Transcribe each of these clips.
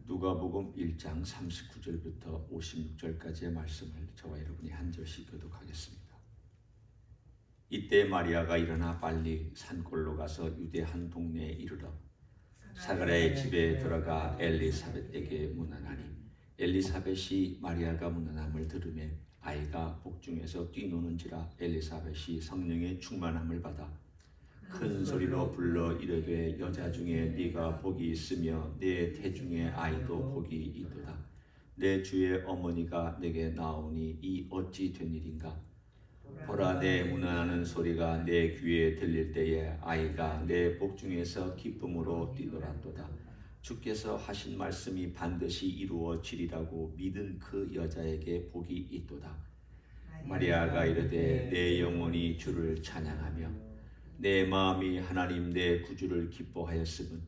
누가복음 1장 39절부터 56절까지의 말씀을 저와 여러분이 한 절씩 교독하겠습니다. 이때 마리아가 일어나 빨리 산골로 가서 유대 한 동네에 이르러 사가랴의 집에 들어가 엘리사벳에게 문안하니 엘리사벳이 마리아가 문안함을 들으매 아이가 복중에서 뛰노는지라 엘리사벳이 성령의 충만함을 받아 큰 소리로 불러 이르되 여자 중에 네가 복이 있으며 내 태중의 아이도 복이 있도다. 내 주의 어머니가 내게 나오니 이 어찌 된 일인가? 보라, 내 문안하는 소리가 내 귀에 들릴 때에 아이가 내 복중에서 기쁨으로 뛰놀았도다. 주께서 하신 말씀이 반드시 이루어지리라고 믿은 그 여자에게 복이 있도다. 마리아가 이르되 내 영혼이 주를 찬양하며 내 마음이 하나님 내 구주를 기뻐하였음은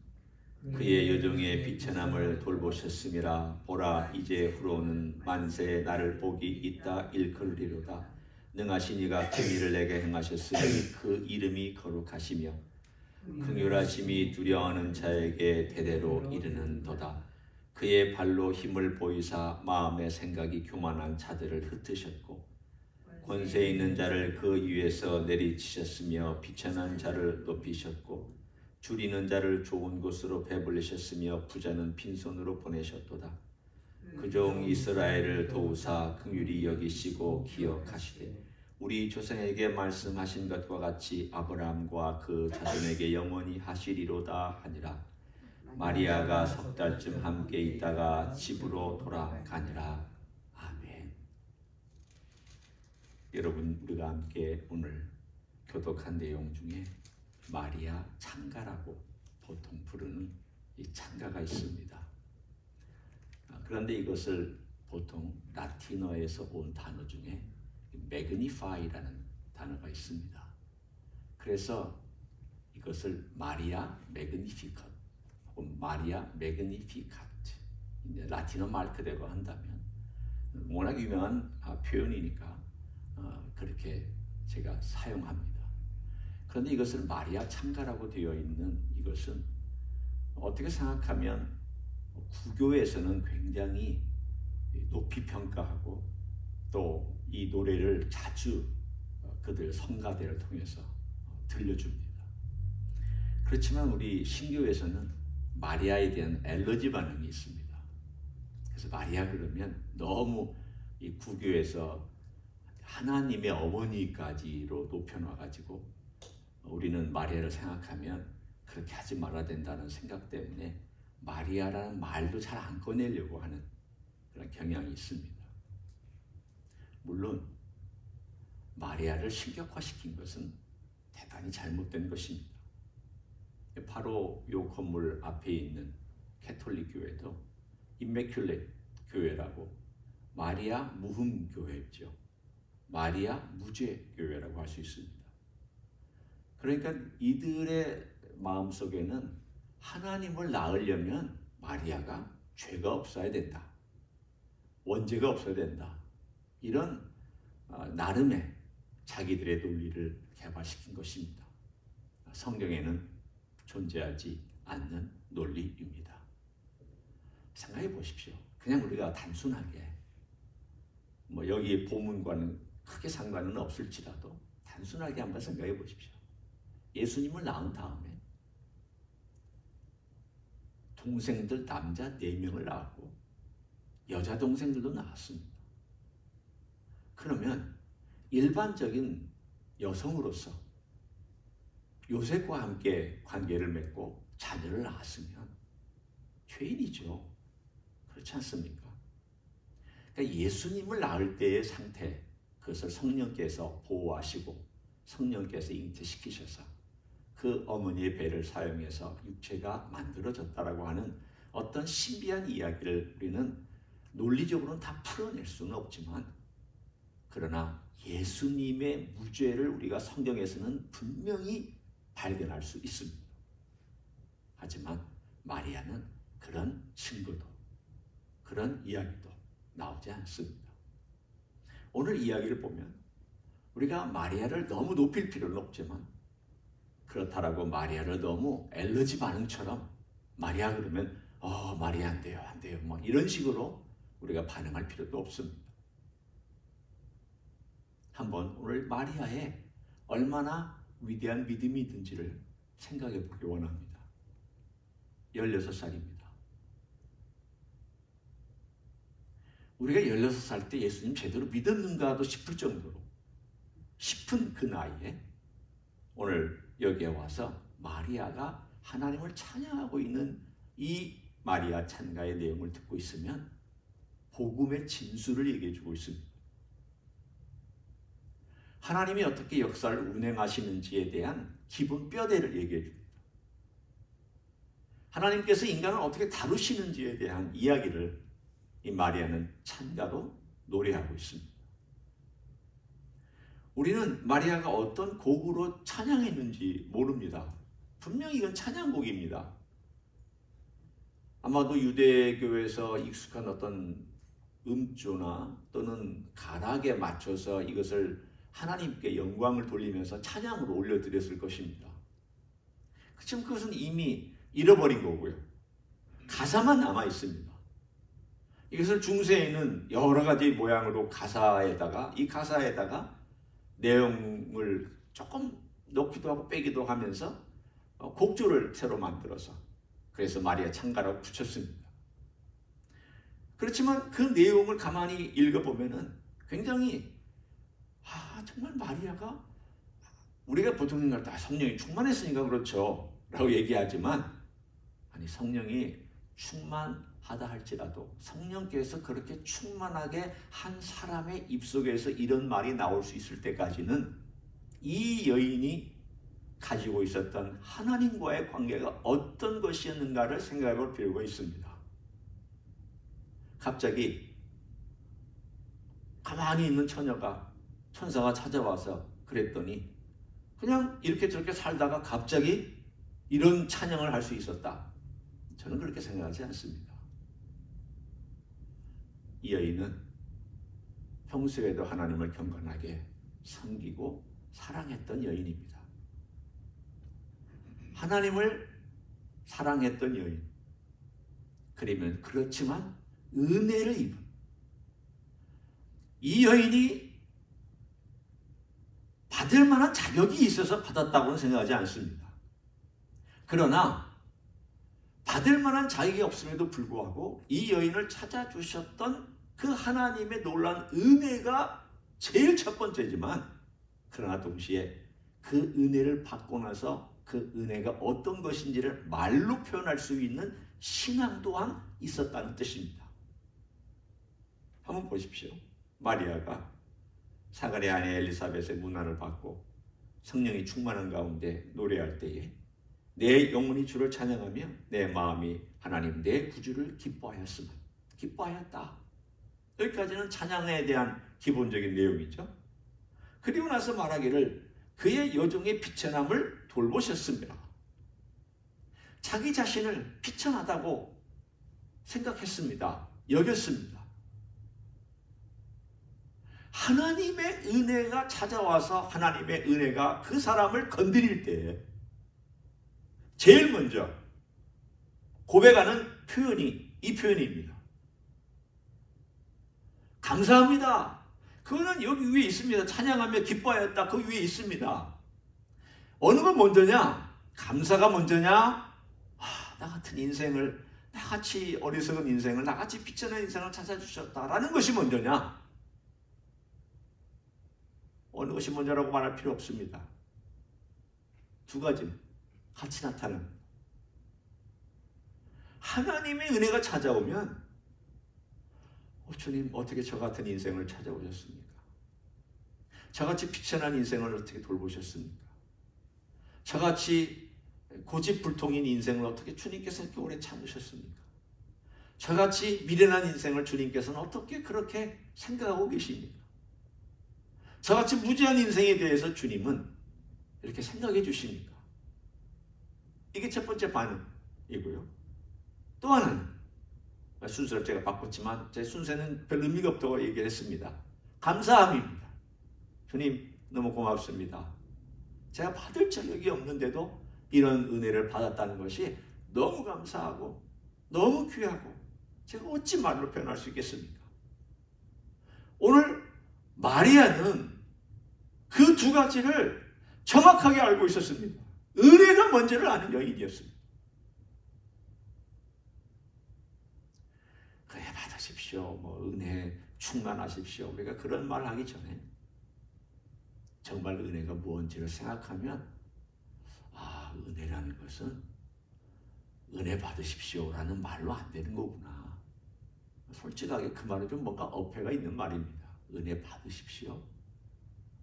그의 여종의 비천함을 돌보셨음이라. 보라, 이제 후로는 만세에 나를 복이 있다 일컬으리로다. 능하신 이가 긍휼을 내게 행하셨으니 그 이름이 거룩하시며 긍휼하심이 두려워하는 자에게 대대로 이르는도다. 그의 발로 힘을 보이사 마음의 생각이 교만한 자들을 흩으셨고 권세 있는 자를 그 위에서 내리치셨으며 비천한 자를 높이셨고 줄이는 자를 좋은 곳으로 배불리셨으며 부자는 빈손으로 보내셨도다. 그 종 이스라엘을 도우사 긍휼히 여기시고 기억하시되 우리 조상에게 말씀하신 것과 같이 아브라함과 그 자손에게 영원히 하시리로다 하니라. 마리아가 석 달쯤 함께 있다가 집으로 돌아가니라. 아멘. 여러분, 우리가 함께 오늘 교독한 내용 중에 마리아 찬가라고 보통 부르는 이 찬가가 있습니다. 그런데 이것을 보통 라틴어에서 온 단어 중에 매그니파이라는 단어가 있습니다. 그래서 이것을 마리아 매그니피컷 혹은 마리아 매그니피카트, 라틴어 말 그대로 한다면 워낙 유명한 표현이니까 그렇게 제가 사용합니다. 그런데 이것을 마리아 찬가라고 되어 있는 이것은 어떻게 생각하면 구교에서는 굉장히 높이 평가하고 또 이 노래를 자주 그들 성가대를 통해서 들려줍니다. 그렇지만 우리 신교에서는 마리아에 대한 엘러지 반응이 있습니다. 그래서 마리아 그러면 너무 이 구교에서 하나님의 어머니까지로 높여놔가지고 우리는 마리아를 생각하면 그렇게 하지 말아야 된다는 생각 때문에 마리아라는 말도 잘 안 꺼내려고 하는 그런 경향이 있습니다. 물론 마리아를 신격화시킨 것은 대단히 잘못된 것입니다. 바로 이 건물 앞에 있는 캐톨릭 교회도 임매큘렛 교회라고 마리아 무흠 교회죠. 마리아 무죄 교회라고 할 수 있습니다. 그러니까 이들의 마음속에는 하나님을 낳으려면 마리아가 죄가 없어야 된다. 원죄가 없어야 된다. 이런 나름의 자기들의 논리를 개발시킨 것입니다. 성경에는 존재하지 않는 논리입니다. 생각해 보십시오. 그냥 우리가 단순하게 여기 본문과는 크게 상관은 없을지라도 단순하게 한번 생각해 보십시오. 예수님을 낳은 다음에 동생들 남자 4명을 낳았고 여자 동생들도 낳았습니다. 그러면 일반적인 여성으로서 요셉과 함께 관계를 맺고 자녀를 낳았으면 죄인이죠. 그렇지 않습니까? 그러니까 예수님을 낳을 때의 상태, 그것을 성령께서 보호하시고 성령께서 잉태시키셔서 그 어머니의 배를 사용해서 육체가 만들어졌다라고 하는 어떤 신비한 이야기를 우리는 논리적으로는 다 풀어낼 수는 없지만, 그러나 예수님의 무죄를 우리가 성경에서는 분명히 발견할 수 있습니다. 하지만 마리아는 그런 증거도 그런 이야기도 나오지 않습니다. 오늘 이야기를 보면 우리가 마리아를 너무 높일 필요는 없지만, 그렇다라고 마리아를 너무 엘러지 반응처럼 마리아 그러면 말이 안 돼요, 안 돼요. 뭐 이런 식으로 우리가 반응할 필요도 없습니다. 한번 오늘 마리아의 얼마나 위대한 믿음이든지를 생각해 보기 원합니다. 16살입니다. 우리가 16살 때 예수님 제대로 믿었는가도 싶을 정도로 싶은 그 나이에 오늘 여기에 와서 마리아가 하나님을 찬양하고 있는 이 마리아 찬가의 내용을 듣고 있으면 복음의 진수를 얘기해 주고 있습니다. 하나님이 어떻게 역사를 운행하시는지에 대한 기본 뼈대를 얘기해 줍니다. 하나님께서 인간을 어떻게 다루시는지에 대한 이야기를 이 마리아는 찬가로 노래하고 있습니다. 우리는 마리아가 어떤 곡으로 찬양했는지 모릅니다. 분명히 이건 찬양곡입니다. 아마도 유대교에서 익숙한 어떤 음조나 또는 가락에 맞춰서 이것을 하나님께 영광을 돌리면서 찬양으로 올려드렸을 것입니다. 그렇지만 그것은 이미 잃어버린 거고요. 가사만 남아 있습니다. 이것을 중세에는 여러 가지 모양으로 이 가사에다가 내용을 조금 넣기도 하고 빼기도 하면서 곡조를 새로 만들어서 그래서 마리아 찬가라고 붙였습니다. 그렇지만 그 내용을 가만히 읽어보면은 굉장히 정말 마리아가 우리가 보통 생각할 때 성령이 충만했으니까 그렇죠 라고 얘기하지만 아니 성령이 충만하다 할지라도 성령께서 그렇게 충만하게 한 사람의 입속에서 이런 말이 나올 수 있을 때까지는 이 여인이 가지고 있었던 하나님과의 관계가 어떤 것이었는가를 생각해 볼 필요가 있습니다. 갑자기 가만히 있는 천사가 찾아와서 그랬더니 그냥 이렇게 저렇게 살다가 갑자기 이런 찬양을 할 수 있었다. 저는 그렇게 생각하지 않습니다. 이 여인은 평소에도 하나님을 경건하게 섬기고 사랑했던 여인입니다. 하나님을 사랑했던 여인. 그렇지만 은혜를 입은 이 여인이 받을 만한 자격이 있어서 받았다고는 생각하지 않습니다. 그러나 받을 만한 자격이 없음에도 불구하고 이 여인을 찾아주셨던 그 하나님의 놀라운 은혜가 제일 첫 번째지만 그러나 동시에 그 은혜를 받고 나서 그 은혜가 어떤 것인지를 말로 표현할 수 있는 신앙 또한 있었다는 뜻입니다. 한번 보십시오. 마리아가 사가랴 아내 엘리사벳의 문안을 받고 성령이 충만한 가운데 노래할 때에 내 영혼이 주를 찬양하며 내 마음이 하나님 내 구주를 기뻐하였다. 여기까지는 찬양에 대한 기본적인 내용이죠. 그리고 나서 말하기를 그의 여종의 비천함을 돌보셨습니다. 자기 자신을 비천하다고 생각했습니다. 여겼습니다. 하나님의 은혜가 찾아와서 하나님의 은혜가 그 사람을 건드릴 때 제일 먼저 고백하는 표현이 이 표현입니다. 감사합니다. 그거는 여기 위에 있습니다. 찬양하며 기뻐하였다. 그 위에 있습니다. 어느 건 먼저냐? 감사가 먼저냐? 나같은 인생을, 나같이 어리석은 인생을, 나같이 비천한 인생을 찾아주셨다라는 것이 먼저냐? 어느 것이 먼저라고 말할 필요 없습니다. 두 가지는 같이 나타납니다. 하나님의 은혜가 찾아오면 주님 어떻게 저 같은 인생을 찾아오셨습니까? 저같이 비천한 인생을 어떻게 돌보셨습니까? 저같이 고집불통인 인생을 어떻게 주님께서 이렇게 오래 참으셨습니까? 저같이 미련한 인생을 주님께서는 어떻게 그렇게 생각하고 계십니까? 저같이 무지한 인생에 대해서 주님은 이렇게 생각해 주십니까? 이게 첫 번째 반응이고요. 또 하나는 순서를 제가 바꿨지만 제 순서는 별 의미가 없다고 얘기를 했습니다. 감사함입니다. 주님 너무 고맙습니다. 제가 받을 자격이 없는데도 이런 은혜를 받았다는 것이 너무 감사하고 너무 귀하고 제가 어찌 말로 표현할 수 있겠습니까? 오늘 마리아는 그 두 가지를 정확하게 알고 있었습니다. 은혜가 뭔지를 아는 여인이었습니다. 은혜 받으십시오. 은혜 충만하십시오. 우리가 그런 말 하기 전에 정말 은혜가 뭔지를 생각하면 은혜라는 것은 은혜 받으십시오라는 말로 안 되는 거구나. 솔직하게 그 말은 좀 뭔가 어폐가 있는 말입니다. 은혜 받으십시오.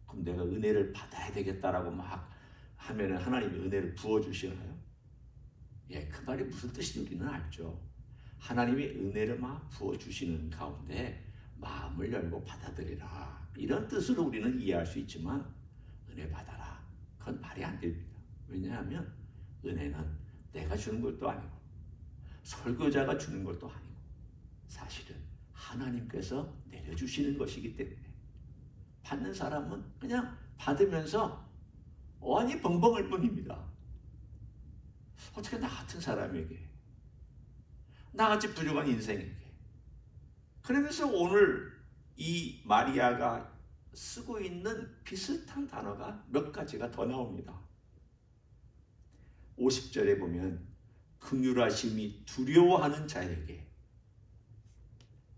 그럼 내가 은혜를 받아야 되겠다라고 막 하면은 하나님이 은혜를 부어주시나요? 그 말이 무슨 뜻인지 우리는 알죠. 하나님이 은혜를 막 부어주시는 가운데 마음을 열고 받아들이라. 이런 뜻으로 우리는 이해할 수 있지만 은혜 받아라. 그건 말이 안 됩니다. 왜냐하면 은혜는 내가 주는 것도 아니고 설교자가 주는 것도 아니고 사실은 하나님께서 내려주시는 것이기 때문에 받는 사람은 그냥 받으면서 어안이 벙벙할 뿐입니다. 어떻게 나 같은 사람에게, 나같이 부족한 인생에게. 그러면서 오늘 이 마리아가 쓰고 있는 비슷한 단어가 몇 가지가 더 나옵니다. 50절에 보면 긍휼하심이 두려워하는 자에게,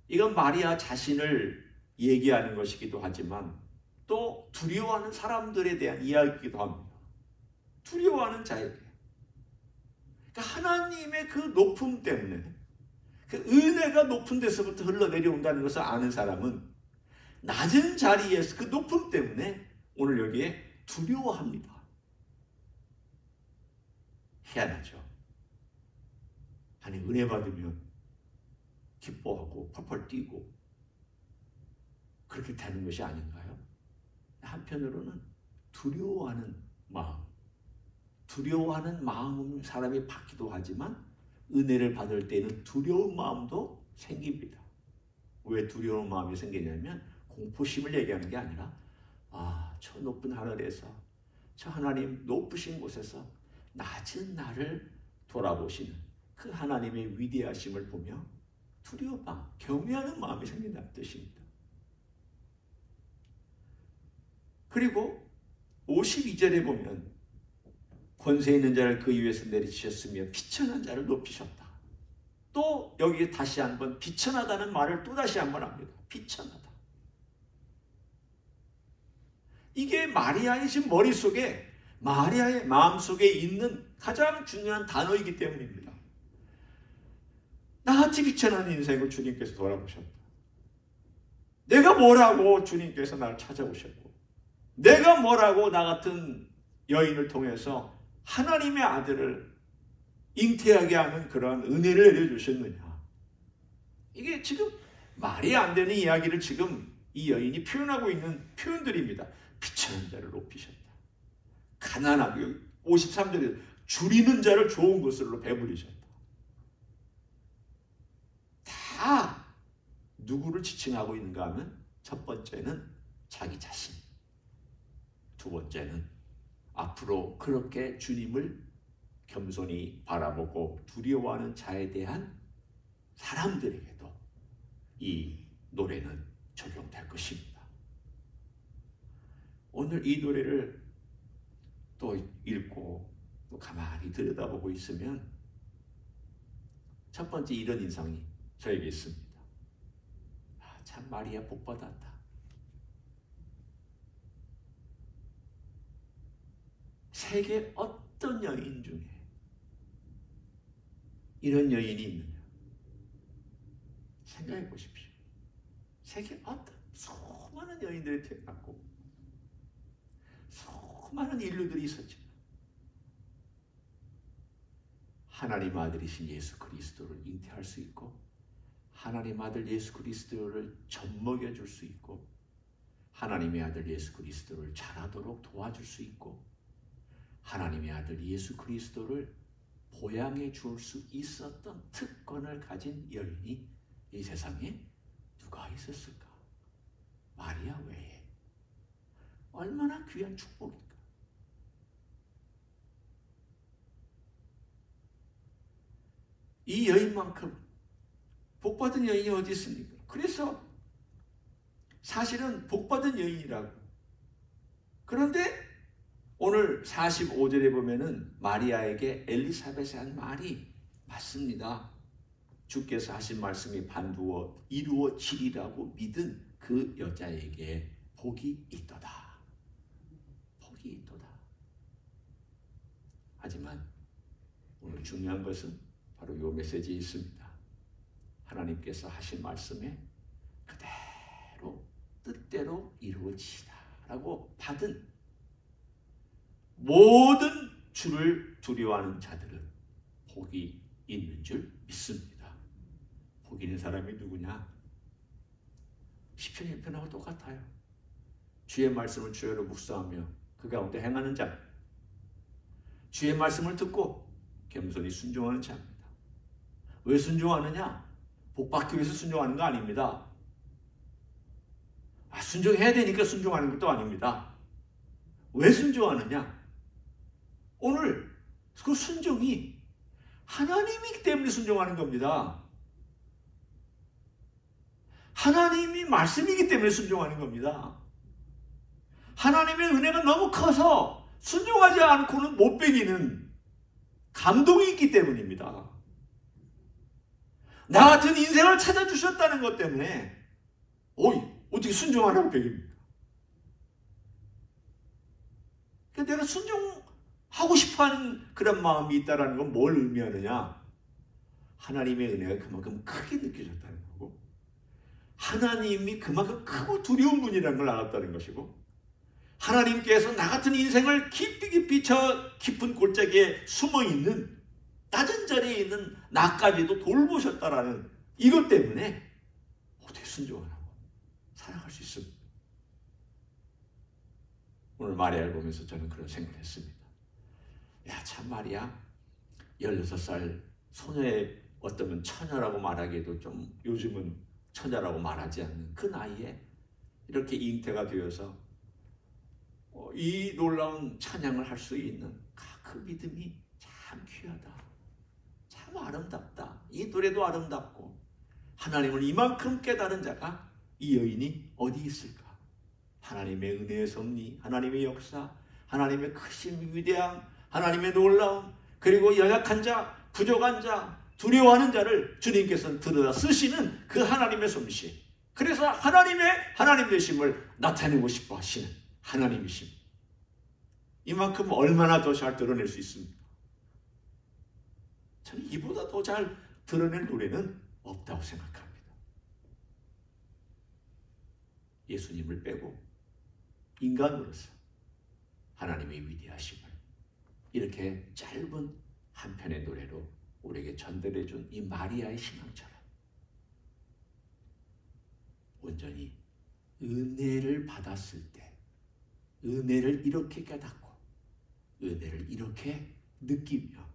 이건 마리아 자신을 얘기하는 것이기도 하지만 또 두려워하는 사람들에 대한 이야기이기도 합니다. 두려워하는 자에게. 그러니까 하나님의 그 높음 때문에, 그 은혜가 높은 데서부터 흘러내려온다는 것을 아는 사람은 낮은 자리에서 그 높음 때문에 오늘 여기에 두려워합니다. 희한하죠. 아니 은혜 받으면 기뻐하고 펄펄 뛰고 그렇게 되는 것이 아닌가요? 한편으로는 두려워하는 마음은 사람이 받기도 하지만 은혜를 받을 때는 두려운 마음도 생깁니다. 왜 두려운 마음이 생기냐면 공포심을 얘기하는 게 아니라 저 높은 하늘에서, 저 하나님 높으신 곳에서 낮은 나를 돌아보시는 그 하나님의 위대하심을 보며 두려운 마음, 경외하는 마음이 생긴다는 뜻입니다. 그리고 52절에 보면 권세 있는 자를 그 위에서 내리치셨으며 비천한 자를 높이셨다. 또 여기에 다시 한번 비천하다는 말을 또 다시 한번 합니다. 비천하다. 이게 마리아의 지금 머릿속에, 마리아의 마음속에 있는 가장 중요한 단어이기 때문입니다. 나같이 비천한 인생을 주님께서 돌아보셨다. 내가 뭐라고 주님께서 나를 찾아오셨고, 내가 뭐라고 나 같은 여인을 통해서 하나님의 아들을 잉태하게 하는 그러한 은혜를 내려주셨느냐. 이게 지금 말이 안 되는 이야기를 지금 이 여인이 표현하고 있는 표현들입니다. 비천한 자를 높이셨다. 가난하게 53절에 줄이는 자를 좋은 것으로 배부리셨다. 다 누구를 지칭하고 있는가 하면 첫 번째는 자기 자신, 두 번째는 앞으로 그렇게 주님을 겸손히 바라보고 두려워하는 자에 대한 사람들에게도 이 노래는 적용될 것입니다. 오늘 이 노래를 또 읽고 또 가만히 들여다보고 있으면 첫 번째 이런 인상이 저에게 있습니다. 참 마리아 복받았다. 세계 어떤 여인 중에 이런 여인이 있느냐? 생각해 보십시오. 세계 어떤 수많은 여인들이 태어났고 수많은 인류들이 있었지만 하나님 아들이신 예수 그리스도를 잉태할 수 있고 하나님 아들 예수 그리스도를 젖먹여 줄 수 있고 하나님의 아들 예수 그리스도를 자라도록 도와줄 수 있고 하나님의 아들 예수 그리스도를 보양해 줄 수 있었던 특권을 가진 여인이 이 세상에 누가 있었을까? 마리아 외에. 얼마나 귀한 축복일까? 이 여인만큼 복받은 여인이 어디 있습니까? 그래서 사실은 복받은 여인이라고. 그런데 오늘 45절에 보면은 마리아에게 엘리사벳이 한 말이 맞습니다. 주께서 하신 말씀이 반드워 이루어지리라고 믿은 그 여자에게 복이 있도다. 복이 있도다. 하지만 오늘 중요한 것은 바로 이 메시지에 있습니다. 하나님께서 하신 말씀에 그대로 뜻대로 이루어지시다 라고 받은 모든 주를 두려워하는 자들은 복이 있는 줄 믿습니다. 복 있는 사람이 누구냐? 시편 1편하고 똑같아요. 주의 말씀을 주여로 묵상하며 그 가운데 행하는 자, 주의 말씀을 듣고 겸손히 순종하는 자입니다. 왜 순종하느냐? 복 받기 위해서 순종하는 거 아닙니다. 순종해야 되니까 순종하는 것도 아닙니다. 왜 순종하느냐? 오늘 그 순종이 하나님이기 때문에 순종하는 겁니다. 하나님이 말씀이기 때문에 순종하는 겁니다. 하나님의 은혜가 너무 커서 순종하지 않고는 못 배기는 감동이 있기 때문입니다. 나 같은 인생을 찾아주셨다는 것 때문에 어떻게 순종하라고 배깁니까? 그러니까 내가 순종하고 싶어하는 그런 마음이 있다는 건 뭘 의미하느냐? 하나님의 은혜가 그만큼 크게 느껴졌다는 거고, 하나님이 그만큼 크고 두려운 분이라는 걸 알았다는 것이고, 하나님께서 나 같은 인생을 깊이 저 깊은 골짜기에 숨어있는 낮은 자리에 있는 나까지도 돌보셨다라는 이것 때문에 어떻게 순종하라고 살아갈 수 있습니다. 오늘 마리아를 보면서 저는 그런 생각을 했습니다. 야, 참 말이야. 16살 소녀의 어쩌면 처녀라고 말하기에도 좀 요즘은 처녀라고 말하지 않는 그 나이에 이렇게 잉태가 되어서 이 놀라운 찬양을 할 수 있는 그 믿음이 참 귀하다. 참 아름답다. 이 노래도 아름답고 하나님을 이만큼 깨달은 자가 이 여인이 어디 있을까? 하나님의 은혜의 섭리, 하나님의 역사, 하나님의 크신 위대함, 하나님의 놀라움, 그리고 연약한 자, 부족한 자, 두려워하는 자를 주님께서는 들여다 쓰시는 그 하나님의 솜씨. 그래서 하나님 되심을 나타내고 싶어 하시는 하나님이심. 이만큼 얼마나 더 잘 드러낼 수 있습니까? 저는 이보다 더 잘 드러낼 노래는 없다고 생각합니다. 예수님을 빼고 인간으로서 하나님의 위대하심을 이렇게 짧은 한 편의 노래로 우리에게 전달해준 이 마리아의 신앙처럼 온전히 은혜를 받았을 때 은혜를 이렇게 깨닫고 은혜를 이렇게 느끼며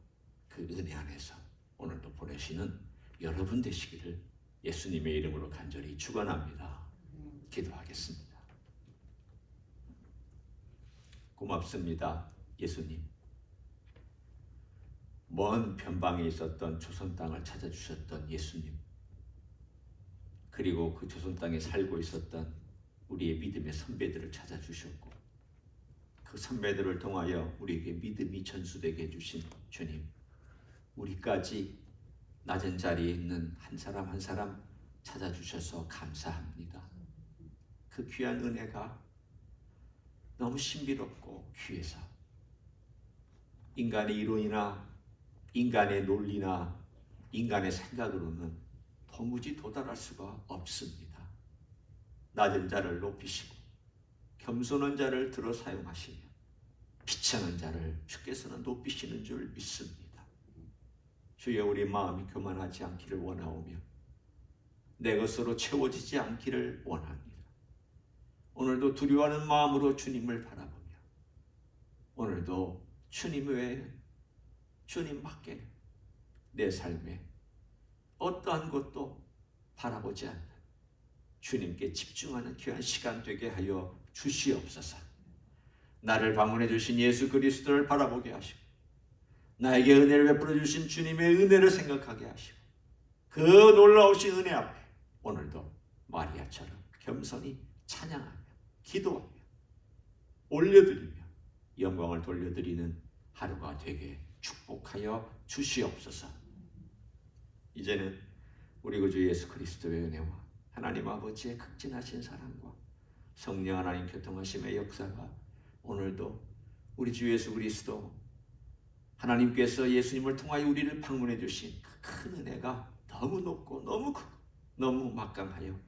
그 은혜 안에서 오늘도 보내시는 여러분 되시기를 예수님의 이름으로 간절히 축원합니다. 기도하겠습니다. 고맙습니다. 예수님. 먼 변방에 있었던 조선 땅을 찾아주셨던 예수님. 그리고 그 조선 땅에 살고 있었던 우리의 믿음의 선배들을 찾아주셨고 그 선배들을 통하여 우리에게 믿음이 전수되게 해주신 주님. 우리까지 낮은 자리에 있는 한 사람 한 사람 찾아주셔서 감사합니다. 그 귀한 은혜가 너무 신비롭고 귀해서 인간의 이론이나 인간의 논리나 인간의 생각으로는 도무지 도달할 수가 없습니다. 낮은 자를 높이시고 겸손한 자를 들어 사용하시며 비천한 자를 주께서는 높이시는 줄 믿습니다. 주여 우리 마음이 교만하지 않기를 원하오며 내 것으로 채워지지 않기를 원합니다. 오늘도 두려워하는 마음으로 주님을 바라보며 오늘도 주님 외에 주님밖에 내 삶에 어떠한 것도 바라보지 않는 주님께 집중하는 귀한 시간 되게 하여 주시옵소서. 나를 방문해 주신 예수 그리스도를 바라보게 하시고 나에게 은혜를 베풀어 주신 주님의 은혜를 생각하게 하시고 그 놀라우신 은혜 앞에 오늘도 마리아처럼 겸손히 찬양하며 기도하며 올려드리며 영광을 돌려드리는 하루가 되게 축복하여 주시옵소서. 이제는 우리 구주 예수 그리스도의 은혜와 하나님 아버지의 극진하신 사랑과 성령 하나님 교통하심의 역사가 오늘도 우리 주 예수 그리스도 하나님께서 예수님을 통하여 우리를 방문해 주신 그 큰 은혜가 너무 높고 너무 크고 너무 막강하여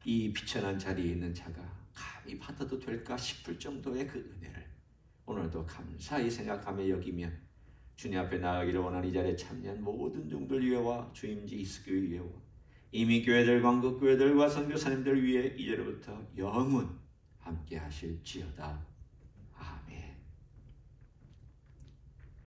이 비천한 자리에 있는 자가 감히 받아도 될까 싶을 정도의 그 은혜를 오늘도 감사히 생각하며 여기며 주님 앞에 나아가기를 원하는 이 자리에 참여한 모든 종들 위에와 주임지 이스교회 위에와 이미 교회들 광국 교회들과 선교사님들 위에 이제로부터 영원 함께 하실지어다.